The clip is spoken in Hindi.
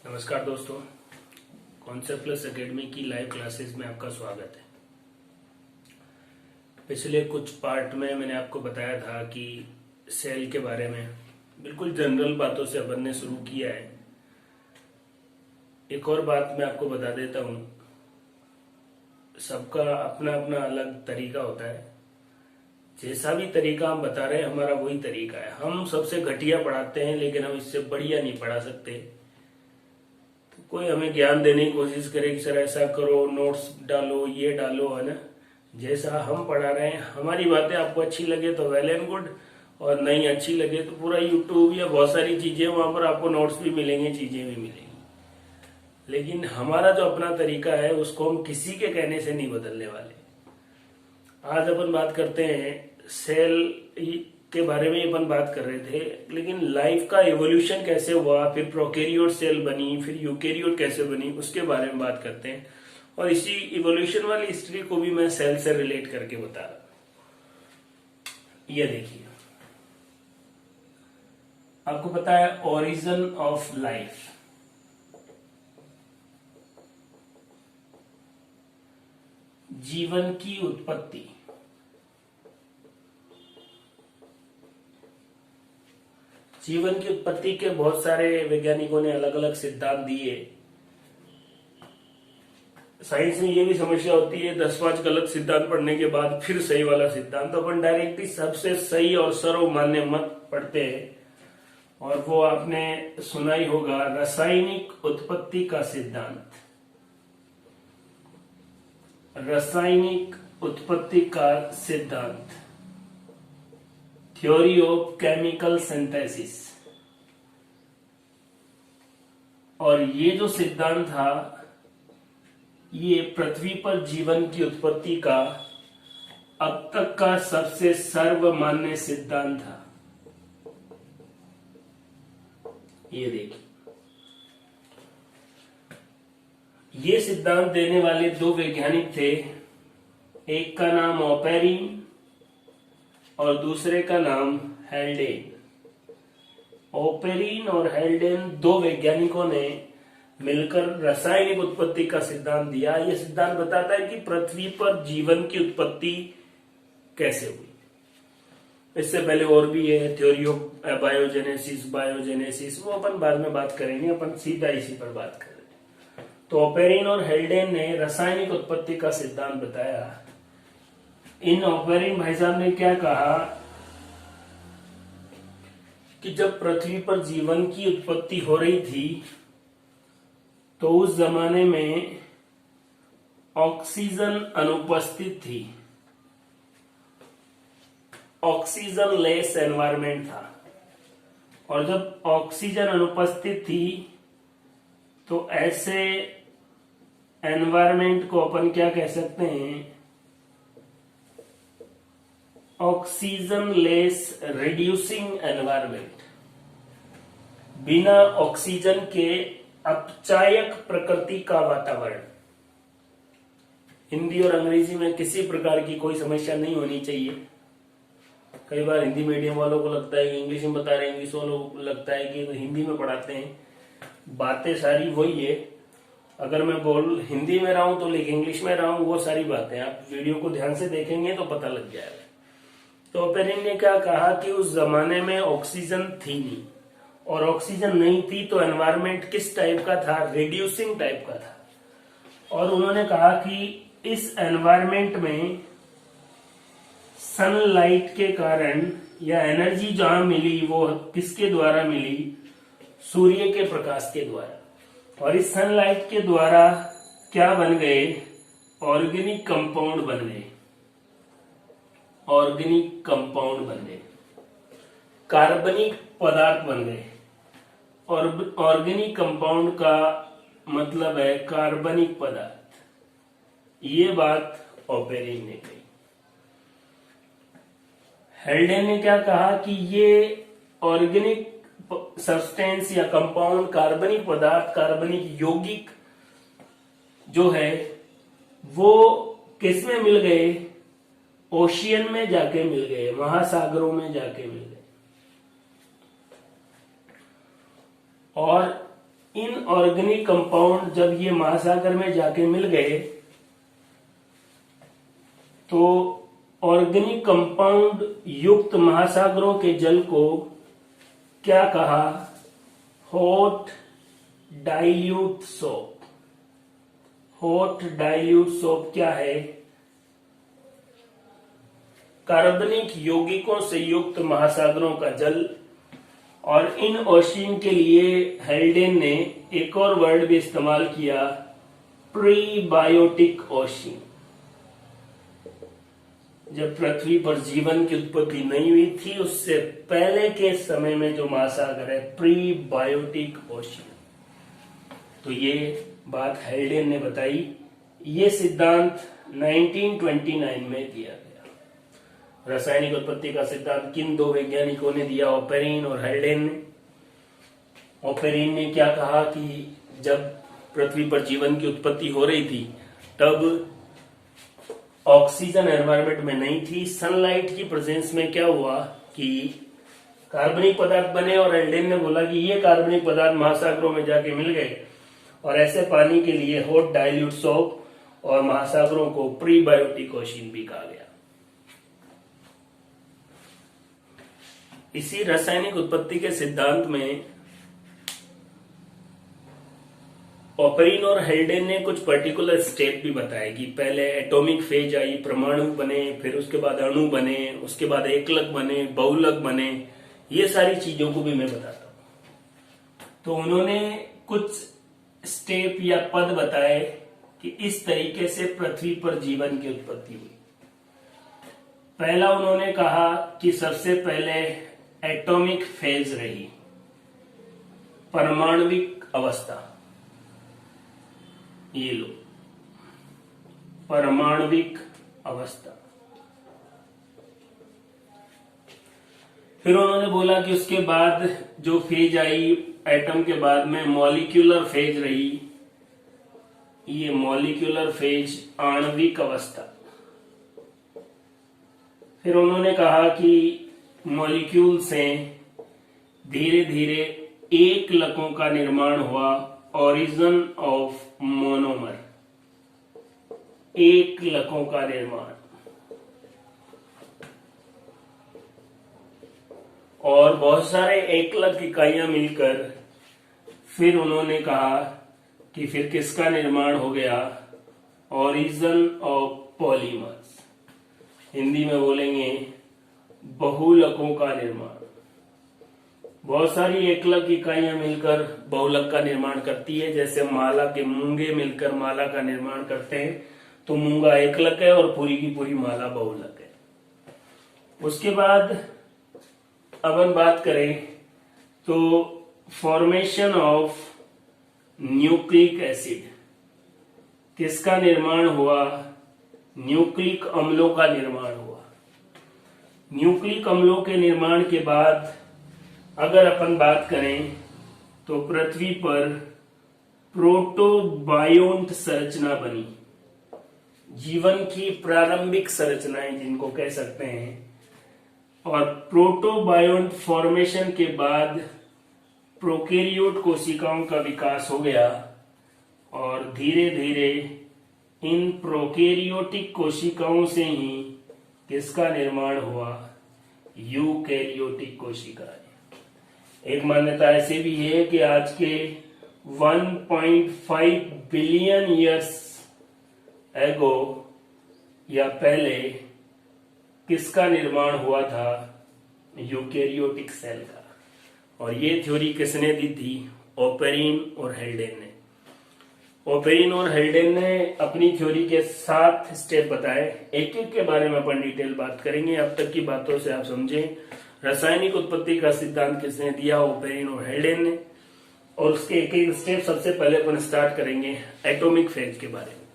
नमस्कार दोस्तों, कॉन्सेप्ट प्लस एकेडमी की लाइव क्लासेस में आपका स्वागत है। पिछले कुछ पार्ट में मैंने आपको बताया था कि सेल के बारे में बिल्कुल जनरल बातों से अपन ने शुरू किया है। एक और बात मैं आपको बता देता हूँ, सबका अपना अपना अलग तरीका होता है। जैसा भी तरीका हम बता रहे हैं हमारा वही तरीका है। हम सबसे घटिया पढ़ाते हैं लेकिन हम इससे बढ़िया नहीं पढ़ा सकते। तो कोई हमें ज्ञान देने की कोशिश करे कि सर ऐसा करो, नोट्स डालो, ये डालो, है ना। जैसा हम पढ़ा रहे हैं, हमारी बातें आपको अच्छी लगे तो वेल एंड गुड, और नहीं अच्छी लगे तो पूरा यूट्यूब या बहुत सारी चीजें वहां पर आपको नोट्स भी मिलेंगे, चीजें भी मिलेंगी। लेकिन हमारा जो अपना तरीका है उसको हम किसी के कहने से नहीं बदलने वाले। आज अपन बात करते हैं सेल के बारे में। अपन बात कर रहे थे, लेकिन लाइफ का एवोल्यूशन कैसे हुआ, फिर प्रोकैरियोट सेल बनी, फिर यूकैरियोट कैसे बनी, उसके बारे में बात करते हैं। और इसी इवोल्यूशन वाली हिस्ट्री को भी मैं सेल से रिलेट करके बता रहा हूं। ये देखिए, आपको पता है ओरिजिन ऑफ लाइफ। जीवन की उत्पत्ति। जीवन की उत्पत्ति के बहुत सारे वैज्ञानिकों ने अलग अलग सिद्धांत दिए। साइंस में ये भी समस्या होती है 10-5 गलत सिद्धांत पढ़ने के बाद फिर सही वाला सिद्धांत, तो अपन डायरेक्टली सबसे सही और सर्वमान्य मत पढ़ते हैं। और वो आपने सुना ही होगा, रासायनिक उत्पत्ति का सिद्धांत। रासायनिक उत्पत्ति का सिद्धांत, थ्योरी ऑफ केमिकल सिंथेसिस। और ये जो सिद्धांत था, ये पृथ्वी पर जीवन की उत्पत्ति का अब तक का सबसे सर्वमान्य सिद्धांत था। ये देखिए, ये सिद्धांत देने वाले दो वैज्ञानिक थे। एक का नाम ऑपेरिन और दूसरे का नाम हेल्डेन। ऑपेरिन और हेल्डेन दो वैज्ञानिकों ने मिलकर रासायनिक उत्पत्ति का सिद्धांत दिया। यह सिद्धांत बताता है कि पृथ्वी पर जीवन की उत्पत्ति कैसे हुई। इससे पहले और भी है, थ्योरी ऑफ बायोजेनेसिस, वो अपन बाद में बात करेंगे। अपन सीधा इसी पर बात करेंगे। तो ऑपेरिन और हेल्डेन ने रासायनिक उत्पत्ति का सिद्धांत बताया। इन ऑपेरिन भाई साहब ने क्या कहा कि जब पृथ्वी पर जीवन की उत्पत्ति हो रही थी तो उस जमाने में ऑक्सीजन अनुपस्थित थी। ऑक्सीजन लेस एनवायरमेंट था। और जब ऑक्सीजन अनुपस्थित थी तो ऐसे एनवायरमेंट को अपन क्या कह सकते हैं, ऑक्सीजन लेस रिड्यूसिंग एनवायरमेंट। बिना ऑक्सीजन के अपचायक प्रकृति का वातावरण। हिंदी और अंग्रेजी में किसी प्रकार की कोई समस्या नहीं होनी चाहिए। कई बार हिंदी मीडियम वालों को लगता है कि इंग्लिश में बता रहे हैं, इंग्लिश वालों को लगता है कि हिंदी में पढ़ाते हैं। बातें सारी वही है। अगर मैं हिंदी में रहा हूं तो लेकिन इंग्लिश में रहा हूं, वो सारी बातें आप वीडियो को ध्यान से देखेंगे तो पता लग जाएगा। तो ऑपेरिन ने क्या कहा कि उस जमाने में ऑक्सीजन थी नहीं, और ऑक्सीजन नहीं थी तो एनवायरमेंट किस टाइप का था, रिड्यूसिंग टाइप का था। और उन्होंने कहा कि इस एनवायरमेंट में सनलाइट के कारण या एनर्जी जहां मिली वो किसके द्वारा मिली, सूर्य के प्रकाश के द्वारा। और इस सनलाइट के द्वारा क्या बन गए, ऑर्गेनिक कंपाउंड बन गए। ऑर्गेनिक कंपाउंड बन गए, कार्बनिक पदार्थ बन गए। और ऑर्गेनिक कंपाउंड का मतलब है कार्बनिक पदार्थ। ये बात ऑपेरिन ने कही। हेल्डेन ने क्या कहा कि ये ऑर्गेनिक सब्सटेंस या कंपाउंड, कार्बनिक पदार्थ, कार्बनिक यौगिक जो है वो किसमें मिल गए, ओशियन में जाके मिल गए, महासागरों में जाके मिल गए। और इनऑर्गेनिक कंपाउंड जब ये महासागर में जाके मिल गए तो ऑर्गेनिक कंपाउंड युक्त महासागरों के जल को क्या कहा? Hot dilute soap. Hot dilute soap क्या है? कार्बनिक यौगिकों से युक्त महासागरों का जल। और इन ओशियन के लिए हेल्डेन ने एक और वर्ड भी इस्तेमाल किया, प्रीबायोटिक ओशियन। जब पृथ्वी पर जीवन की उत्पत्ति नहीं हुई थी उससे पहले के समय में जो महासागर है, प्रीबायोटिक ओशियन। तो ये बात हेल्डेन ने बताई। ये सिद्धांत 1929 में दिया गया। रासायनिक उत्पत्ति का सिद्धांत किन दो वैज्ञानिकों ने दिया? ओपेरिन और हेल्डेन ने। ओपेरिन ने क्या कहा कि जब पृथ्वी पर जीवन की उत्पत्ति हो रही थी तब ऑक्सीजन एनवायरनमेंट में नहीं थी, सनलाइट की प्रेजेंस में क्या हुआ कि कार्बनिक पदार्थ बने। और हेल्डेन ने बोला कि ये कार्बनिक पदार्थ महासागरों में जाके मिल गए और ऐसे पानी के लिए हॉट डाइल्यूट सोप और महासागरों को प्रीबायोटिक ओशियन भी कहा गया। इसी रासायनिक उत्पत्ति के सिद्धांत में ओपेरिन और हेल्डेन ने कुछ पर्टिकुलर स्टेप भी बताए कि पहले एटॉमिक फेज आई, परमाणु बने, फिर उसके बाद अणु बने, उसके बाद एकलक बने, बहुलक बने। ये सारी चीजों को भी मैं बताता हूं। तो उन्होंने कुछ स्टेप या पद बताए कि इस तरीके से पृथ्वी पर जीवन की उत्पत्ति हुई। पहला उन्होंने कहा कि सबसे पहले एटॉमिक फेज रही, परमाणविक अवस्था। ये लो, परमाणविक अवस्था। फिर उन्होंने बोला कि उसके बाद जो फेज आई एटम के बाद में मॉलिक्यूलर फेज रही। ये मॉलिक्यूलर फेज, आणविक अवस्था। फिर उन्होंने कहा कि मॉलिक्यूल से धीरे धीरे एक लकों का निर्माण हुआ, ओरिजिन ऑफ मोनोमर, एक लकों का निर्माण। और बहुत सारे एकलक इकाइयां मिलकर फिर उन्होंने कहा कि फिर किसका निर्माण हो गया? Origin of polymers. हिंदी में बोलेंगे बहुलकों का निर्माण। बहुत सारी एकलक इकाइयां मिलकर बहुलक का निर्माण करती है। जैसे माला के मूंगे मिलकर माला का निर्माण करते हैं तो मूंगा एकलक है और पूरी की पूरी माला बहुलक है। उसके बाद अपन बात करें तो फॉर्मेशन ऑफ न्यूक्लिक एसिड, किसका निर्माण हुआ? न्यूक्लिक अम्लों का निर्माण हुआ। न्यूक्लिक अम्लों के निर्माण के बाद अगर अपन बात करें तो पृथ्वी पर प्रोटोबायोन्ट संरचना बनी। जीवन की प्रारंभिक संरचनाएं जिनको कह सकते हैं। और प्रोटोबायोन्ट फॉर्मेशन के बाद प्रोकैरियोट कोशिकाओं का विकास हो गया और धीरे धीरे इन प्रोकैरियोटिक कोशिकाओं से ही किसका निर्माण हुआ? यूकैरियोटिक कोशिकाएं। एक मान्यता ऐसी भी है कि आज के 1.5 बिलियन ईयर्स एगो या पहले किसका निर्माण हुआ था? यूकैरियोटिक सेल का। और ये थ्योरी किसने दी थी? ओपेरिन और हेल्डेन ने। ओपेरिन और हेल्डेन ने अपनी थ्योरी के 7 स्टेप बताए। एक एक के बारे में अपन डिटेल बात करेंगे। अब तक की बातों से आप समझें रासायनिक उत्पत्ति का सिद्धांत किसने दिया? ओपेरिन और हेल्डेन ने। और उसके एक एक स्टेप सबसे पहले अपन स्टार्ट करेंगे एटॉमिक फेज के बारे में।